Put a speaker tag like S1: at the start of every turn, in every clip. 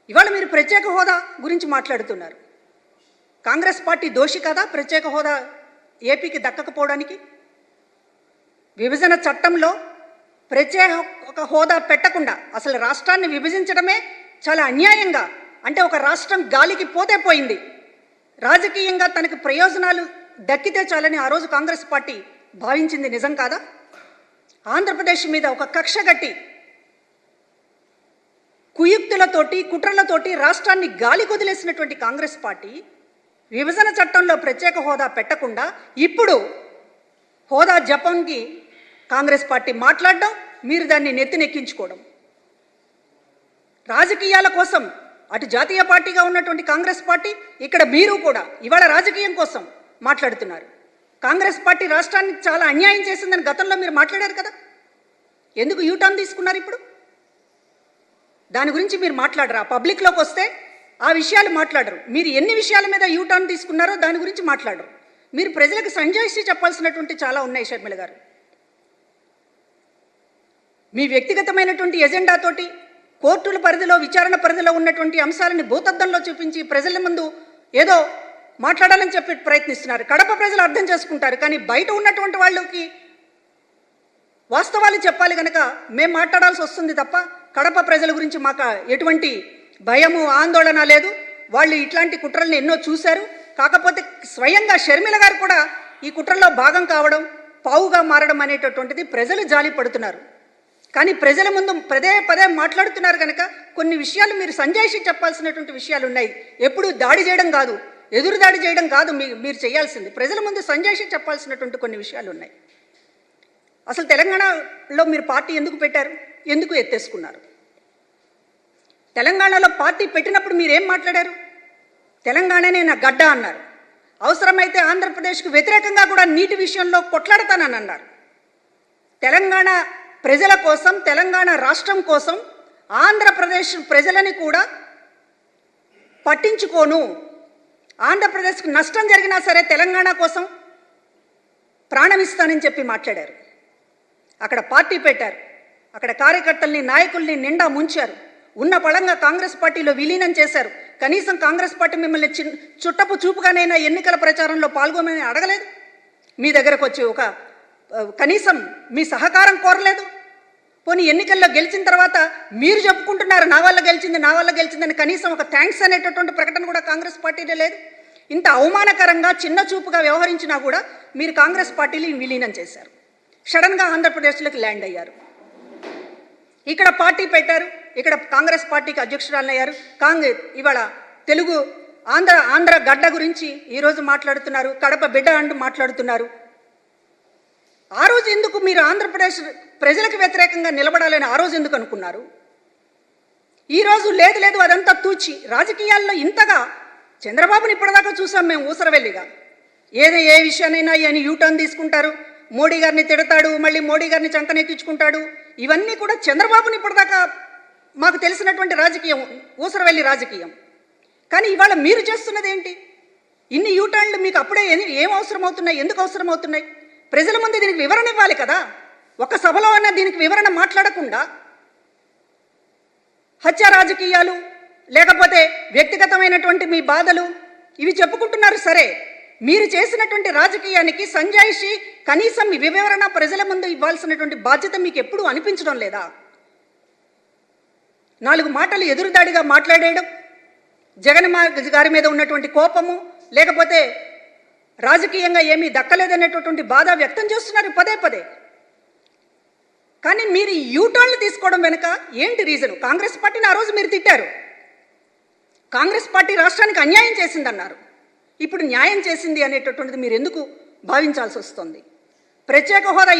S1: ఇవాళ మీరు ప్రత్యేక హోదా గురించి మాట్లాడుతున్నారు. కాంగ్రెస్ పార్టీ దోషి కదా ప్రత్యేక హోదా ఏపీకి దక్కకపోవడానికి? విభజన చట్టంలో ప్రత్యేక హోదా పెట్టకుండా అసలు రాష్ట్రాన్ని విభజించడమే చాలా అన్యాయంగా, అంటే ఒక రాష్ట్రం గాలికి పోతే పోయింది, రాజకీయంగా తనకు ప్రయోజనాలు దక్కితే చాలని ఆ రోజు కాంగ్రెస్ పార్టీ భావించింది నిజం కాదా? ఆంధ్రప్రదేశ్ మీద ఒక కక్ష గట్టి కుయుక్తులతోటి కుట్రలతోటి రాష్ట్రాన్ని గాలి కొదిలేసినటువంటి కాంగ్రెస్ పార్టీ విభజన చట్టంలో ప్రత్యేక హోదా పెట్టకుండా ఇప్పుడు హోదా జపాన్కి కాంగ్రెస్ పార్టీ మాట్లాడడం, మీరు దాన్ని నెత్తినెక్కించుకోవడం, రాజకీయాల కోసం అటు జాతీయ పార్టీగా ఉన్నటువంటి కాంగ్రెస్ పార్టీ, ఇక్కడ మీరు కూడా ఇవాళ రాజకీయం కోసం మాట్లాడుతున్నారు. కాంగ్రెస్ పార్టీ రాష్ట్రానికి చాలా అన్యాయం చేసిందని గతంలో మీరు మాట్లాడారు కదా, ఎందుకు యూటర్న్ తీసుకున్నారు? ఇప్పుడు దాని గురించి మీరు మాట్లాడరా? పబ్లిక్లోకి వస్తే ఆ విషయాలు మాట్లాడరు. మీరు ఎన్ని విషయాల మీద యూటర్న్ తీసుకున్నారో దాని గురించి మాట్లాడరు. మీరు ప్రజలకు సంజాయిషి చెప్పాల్సినటువంటి చాలా ఉన్నాయి షర్మిల గారు. మీ వ్యక్తిగతమైనటువంటి ఎజెండాతోటి కోర్టుల పరిధిలో విచారణ పరిధిలో ఉన్నటువంటి అంశాలని భూతద్దంలో చూపించి ప్రజల ముందు ఏదో మాట్లాడాలని చెప్పి ప్రయత్నిస్తున్నారు. కడప ప్రజలు అర్థం చేసుకుంటారు, కానీ బయట ఉన్నటువంటి వాళ్ళకి వాస్తవాలు చెప్పాలి కనుక మేము మాట్లాడాల్సి వస్తుంది తప్ప కడప ప్రజల గురించి మాకు ఎటువంటి భయము ఆందోళన లేదు. వాళ్ళు ఇట్లాంటి కుట్రల్ని ఎన్నో చూశారు. కాకపోతే స్వయంగా షర్మిల గారు కూడా ఈ కుట్రల్లో భాగం కావడం, పావుగా మారడం అనేటటువంటిది ప్రజలు జాలి పడుతున్నారు. కానీ ప్రజల ముందు పదే పదే మాట్లాడుతున్నారు కనుక కొన్ని విషయాలు మీరు సంజాయిషి చెప్పాల్సినటువంటి విషయాలు ఉన్నాయి. ఎప్పుడు దాడి చేయడం కాదు, ఎదురు దాడి చేయడం కాదు మీరు చేయాల్సింది, ప్రజల ముందు సంజాయిషి చెప్పాల్సినటువంటి కొన్ని విషయాలు ఉన్నాయి. అసలు తెలంగాణలో మీరు పార్టీ ఎందుకు పెట్టారు? ఎందుకు ఎత్తేసుకున్నారు? తెలంగాణలో పార్టీ పెట్టినప్పుడు మీరేం మాట్లాడారు? తెలంగాణనే నా గడ్డ అన్నారు. అవసరమైతే ఆంధ్రప్రదేశ్కు వ్యతిరేకంగా కూడా నీటి విషయంలో కొట్లాడతానని అన్నారు. తెలంగాణ ప్రజల కోసం, తెలంగాణ రాష్ట్రం కోసం ఆంధ్రప్రదేశ్ ప్రజలని కూడా పట్టించుకోను, ఆంధ్రప్రదేశ్కి నష్టం జరిగినా సరే తెలంగాణ కోసం ప్రాణమిస్తానని చెప్పి మాట్లాడారు. అక్కడ పార్టీ పెట్టారు, అక్కడ కార్యకర్తల్ని నాయకుల్ని నిండా ముంచారు, ఉన్న పళంగా కాంగ్రెస్ పార్టీలో విలీనం చేశారు. కనీసం కాంగ్రెస్ పార్టీ మిమ్మల్ని చుట్టపు చూపుగానైనా ఎన్నికల ప్రచారంలో పాల్గొనని అడగలేదు. మీ దగ్గరకు వచ్చి ఒక కనీసం మీ సహకారం కోరలేదు. పోనీ ఎన్నికల్లో గెలిచిన తర్వాత మీరు చెప్పుకుంటున్నారు నా వల్ల గెలిచింది, నా వల్ల గెలిచిందని, కనీసం ఒక థ్యాంక్స్ అనేటటువంటి ప్రకటన కూడా కాంగ్రెస్ పార్టీలో లేదు. ఇంత అవమానకరంగా చిన్న చూపుగా వ్యవహరించినా కూడా మీరు కాంగ్రెస్ పార్టీని విలీనం చేశారు. సడన్గా ఆంధ్రప్రదేశ్లోకి ల్యాండ్ అయ్యారు. ఇక్కడ పార్టీ పెట్టారు, ఇక్కడ కాంగ్రెస్ పార్టీకి అధ్యక్షురాలయ్యారు. ఇవాళ తెలుగు ఆంధ్ర గడ్డ గురించి ఈరోజు మాట్లాడుతున్నారు, కడప బిడ్డ అంటూ మాట్లాడుతున్నారు. ఆ రోజు ఎందుకు మీరు ఆంధ్రప్రదేశ్ ప్రజలకు వ్యతిరేకంగా నిలబడాలని ఆ రోజు ఎందుకు అనుకున్నారు? ఈరోజు లేదు లేదు అదంతా తూచి రాజకీయాల్లో ఇంతగా చంద్రబాబుని ఇప్పటిదాకా చూసాం మేము ఊసరవెల్లిగా. ఏ విషయానైనా అని యూటర్న్ తీసుకుంటారు, మోడీ గారిని తిడతాడు, మళ్ళీ మోడీ గారిని చంకనెక్కించుకుంటాడు. ఇవన్నీ కూడా చంద్రబాబుని ఇప్పటిదాకా మాకు తెలిసినటువంటి రాజకీయం, ఊసరవెల్లి రాజకీయం. కానీ ఇవాళ మీరు చేస్తున్నది ఏంటి? ఇన్ని యూటర్న్లు మీకు అప్పుడే ఏం అవసరం అవుతున్నాయి? ఎందుకు అవసరం అవుతున్నాయి? ప్రజల ముందు దీనికి వివరణ ఇవ్వాలి కదా. ఒక సభలో అన్న దీనికి వివరణ మాట్లాడకుండా హత్య రాజకీయాలు, లేకపోతే వ్యక్తిగతమైనటువంటి మీ బాధలు ఇవి చెప్పుకుంటున్నారు. సరే, మీరు చేసినటువంటి రాజకీయానికి సంజాయిషి కనీసం మీ వివరణ ప్రజల ముందు ఇవ్వాల్సినటువంటి బాధ్యత మీకు ఎప్పుడూ అనిపించడం లేదా? 4 మాటలు ఎదురుదాడిగా మాట్లాడేయడం, జగన్ గారి మీద ఉన్నటువంటి కోపము, లేకపోతే రాజకీయంగా ఏమీ దక్కలేదనేటటువంటి బాధ వ్యక్తం చేస్తున్నారు పదే పదే. కానీ మీరు యూటర్న్లు తీసుకోవడం వెనుక ఏంటి రీజన్? కాంగ్రెస్ పార్టీని ఆ రోజు మీరు తిట్టారు, కాంగ్రెస్ పార్టీ రాష్ట్రానికి అన్యాయం చేసిందన్నారు. ఇప్పుడు న్యాయం చేసింది అనేటటువంటిది మీరు ఎందుకు భావించాల్సి వస్తుంది? ప్రత్యేక హోదా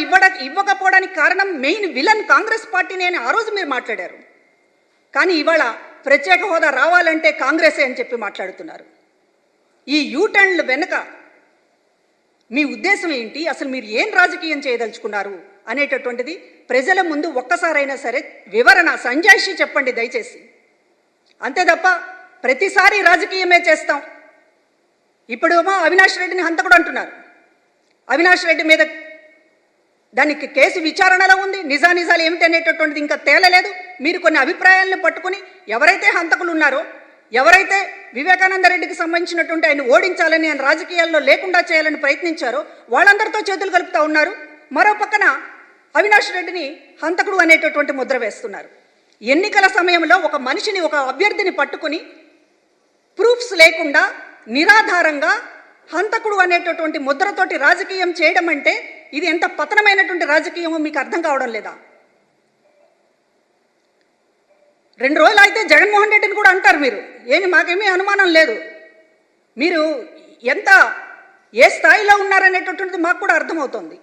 S1: ఇవ్వకపోవడానికి కారణం మెయిన్ విలన్ కాంగ్రెస్ పార్టీని అని ఆ రోజు మీరు మాట్లాడారు. కానీ ఇవాళ ప్రత్యేక హోదా రావాలంటే కాంగ్రెసే అని చెప్పి మాట్లాడుతున్నారు. ఈ యూటర్న్లు వెనుక మీ ఉద్దేశం ఏంటి? అసలు మీరు ఏం రాజకీయం చేయదలుచుకున్నారు అనేటటువంటిది ప్రజల ముందు ఒక్కసారైనా సరే వివరణ సంజాయిషి చెప్పండి దయచేసి. అంతే తప్ప ప్రతిసారి రాజకీయమే చేస్తాం. ఇప్పుడేమో అవినాష్ రెడ్డిని హంతకుడు అంటున్నారు. అవినాష్ రెడ్డి మీద దానికి కేసు విచారణలో ఉంది, నిజానిజాలు ఏమిటి అనేటటువంటిది ఇంకా తేలలేదు. మీరు కొన్ని అభిప్రాయాలను పట్టుకుని ఎవరైతే హంతకులు ఉన్నారో, ఎవరైతే వివేకానంద రెడ్డికి సంబంధించినటువంటి ఆయన ఓడించాలని, ఆయన రాజకీయాల్లో లేకుండా చేయాలని ప్రయత్నించారో వాళ్ళందరితో చేతులు కలుపుతూ ఉన్నారు. మరో పక్కన అవినాష్ రెడ్డిని హంతకుడు అనేటటువంటి ముద్ర వేస్తున్నారు. ఎన్నికల సమయంలో ఒక మనిషిని, ఒక అభ్యర్థిని పట్టుకుని ప్రూఫ్స్ లేకుండా నిరాధారంగా హంతకుడు అనేటటువంటి ముద్రతోటి రాజకీయం చేయడం అంటే ఇది ఎంత పతనమైనటువంటి రాజకీయమో మీకు అర్థం కావడం లేదా? 2 రోజులు అయితే జగన్మోహన్ రెడ్డిని కూడా అంటారు మీరు. మాకేమీ అనుమానం లేదు. మీరు ఏ స్థాయిలో ఉన్నారనేటటువంటిది మాకు కూడా అర్థమవుతోంది.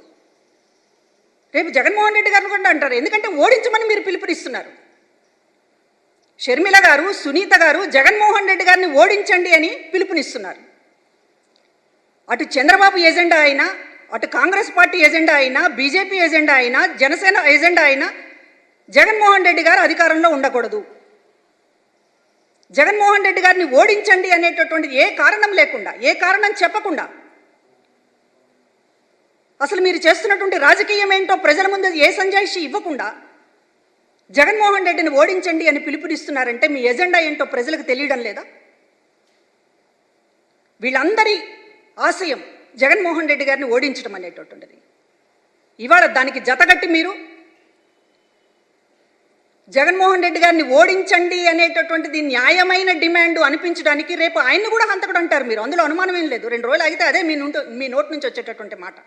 S1: రేపు జగన్మోహన్ రెడ్డి గారిని కూడా అంటారు. ఎందుకంటే ఓడించమని మీరు పిలుపునిస్తున్నారు. షర్మిల గారు, సునీత గారు జగన్మోహన్ రెడ్డి గారిని ఓడించండి అని పిలుపునిస్తున్నారు. అటు చంద్రబాబు ఎజెండా అయినా, అటు కాంగ్రెస్ పార్టీ ఎజెండా అయినా, బీజేపీ ఎజెండా అయినా, జనసేన ఎజెండా అయినా జగన్మోహన్ రెడ్డి గారు అధికారంలో ఉండకూడదు. జగన్మోహన్ రెడ్డి గారిని ఓడించండి అనేటటువంటిది ఏ కారణం లేకుండా, ఏ కారణం చెప్పకుండా, అసలు మీరు చేస్తున్నటువంటి రాజకీయం ఏంటో ప్రజల ముందు ఏ సంజాయిషి ఇవ్వకుండా జగన్మోహన్ రెడ్డిని ఓడించండి అని పిలుపునిస్తున్నారంటే మీ ఎజెండా ఏంటో ప్రజలకు తెలియడం లేదా? వీళ్ళందరి ఆశయం జగన్మోహన్ రెడ్డి గారిని ఓడించడం అనేటటువంటిది. ఇవాళ దానికి జతగట్టి మీరు జగన్మోహన్ రెడ్డి గారిని ఓడించండి అనేటటువంటిది న్యాయమైన డిమాండ్ అనిపించడానికి రేపు ఆయన్ని కూడా హంతకుడు అంటారు మీరు. అందులో అనుమానం ఏం లేదు. 2 రోజులు ఆగితే అదే మీ నోటి నుంచి వచ్చేటటువంటి మాట.